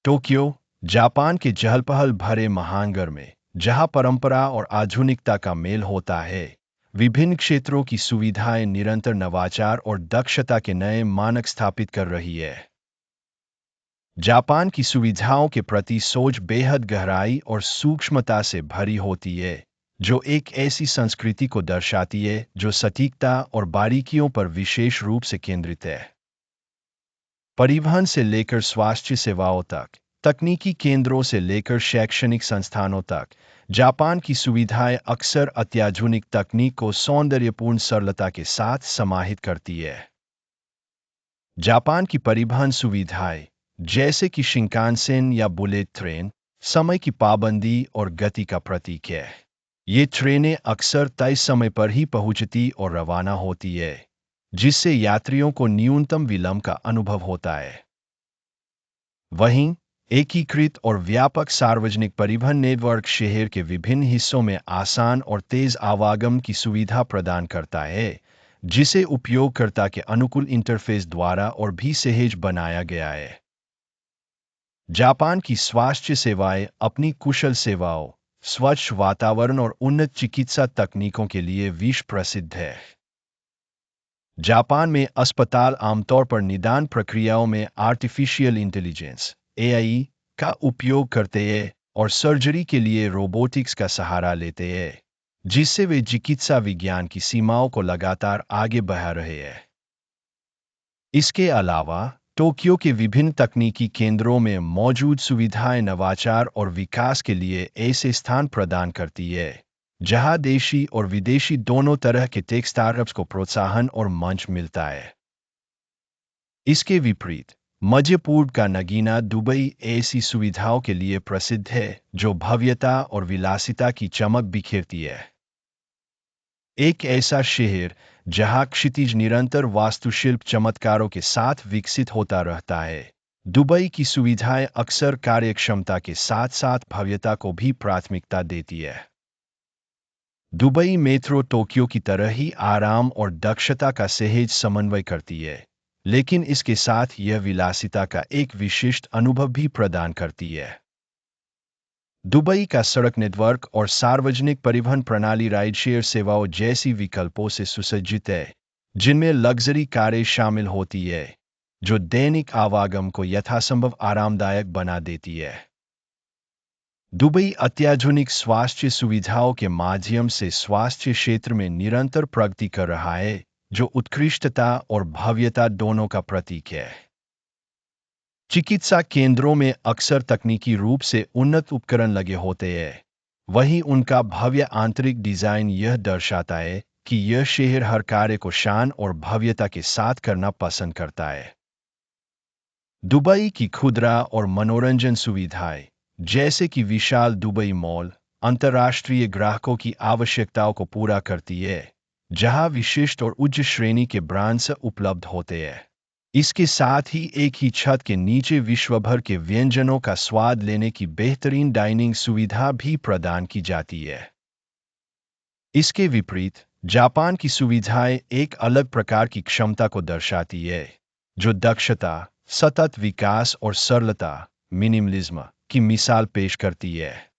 Tokyo, Japan के चहल-पहल भरे महानगर में, जहां परंपरा और आधुनिकता का मेल होता है, विभिन्न क्षेत्रों की सुविधाएं निरंतर नवाचार और दक्षता के नए मानक स्थापित कर रही है। जापान की सुविधाओं के प्रति सोच बेहद गहराई और सूक्ष्मता से भरी होती है, जो एक ऐसी संस्कृति को दर्शाती है जो सटीकता और बारीकियों पर विशेष रूप से केंद्रित है। परिवहन से लेकर स्वास्थ्य सेवाओं तक, तकनीकी केंद्रों से लेकर शैक्षणिक संस्थानों तक, जापान की सुविधाएं अक्सर अत्याधुनिक तकनीक को सौंदर्यपूर्ण सरलता के साथ समाहित करती है। जापान की परिवहन सुविधाएं, जैसे कि शिंकानसेन या बुलेट ट्रेन, समय की पाबंदी और गति का प्रतीक है। ये ट्रेनें अक्सर तय समय पर ही पहुंचती और रवाना होती है, जिससे यात्रियों को न्यूनतम विलंब का अनुभव होता है। वहीं एकीकृत और व्यापक सार्वजनिक परिवहन नेटवर्क शहर के विभिन्न हिस्सों में आसान और तेज आवागमन की सुविधा प्रदान करता है, जिसे उपयोगकर्ता के अनुकूल इंटरफेस द्वारा और भी सहज बनाया गया है। जापान की स्वास्थ्य सेवाएं अपनी कुशल सेवाओं, स्वच्छ वातावरण और उन्नत चिकित्सा तकनीकों के लिए विश्व प्रसिद्ध है। जापान में अस्पताल आमतौर पर निदान प्रक्रियाओं में आर्टिफिशियल इंटेलिजेंस (एआई) का उपयोग करते हैं और सर्जरी के लिए रोबोटिक्स का सहारा लेते हैं, जिससे वे चिकित्सा विज्ञान की सीमाओं को लगातार आगे बढ़ा रहे हैं। इसके अलावा टोक्यो के विभिन्न तकनीकी केंद्रों में मौजूद सुविधाएं नवाचार और विकास के लिए ऐसे स्थान प्रदान करती है, जहां देशी और विदेशी दोनों तरह के टेक स्टार्टअप्स को प्रोत्साहन और मंच मिलता है। इसके विपरीत, मध्य पूर्व का नगीना दुबई ऐसी सुविधाओं के लिए प्रसिद्ध है जो भव्यता और विलासिता की चमक बिखेरती है। एक ऐसा शहर जहां क्षितिज निरंतर वास्तुशिल्प चमत्कारों के साथ विकसित होता रहता है, दुबई की सुविधाएं अक्सर कार्यक्षमता के साथ साथ भव्यता को भी प्राथमिकता देती है। दुबई मेट्रो टोक्यो की तरह ही आराम और दक्षता का सहज समन्वय करती है, लेकिन इसके साथ यह विलासिता का एक विशिष्ट अनुभव भी प्रदान करती है। दुबई का सड़क नेटवर्क और सार्वजनिक परिवहन प्रणाली राइड शेयर सेवाओं जैसी विकल्पों से सुसज्जित है, जिनमें लग्जरी कारें शामिल होती है, जो दैनिक आवागमन को यथासंभव आरामदायक बना देती है। दुबई अत्याधुनिक स्वास्थ्य सुविधाओं के माध्यम से स्वास्थ्य क्षेत्र में निरंतर प्रगति कर रहा है, जो उत्कृष्टता और भव्यता दोनों का प्रतीक है। चिकित्सा केंद्रों में अक्सर तकनीकी रूप से उन्नत उपकरण लगे होते हैं, वहीं उनका भव्य आंतरिक डिजाइन यह दर्शाता है कि यह शहर हर कार्य को शान और भव्यता के साथ करना पसंद करता है। दुबई की खुदरा और मनोरंजन सुविधाएं, जैसे कि विशाल दुबई मॉल, अंतर्राष्ट्रीय ग्राहकों की आवश्यकताओं को पूरा करती है, जहां विशिष्ट और उच्च श्रेणी के ब्रांड्स उपलब्ध होते हैं। इसके साथ ही एक ही छत के नीचे विश्व भर के व्यंजनों का स्वाद लेने की बेहतरीन डाइनिंग सुविधा भी प्रदान की जाती है। इसके विपरीत, जापान की सुविधाएं एक अलग प्रकार की क्षमता को दर्शाती है, जो दक्षता, सतत विकास और सरलता, मिनिमलिज्म की मिसाल पेश करती है।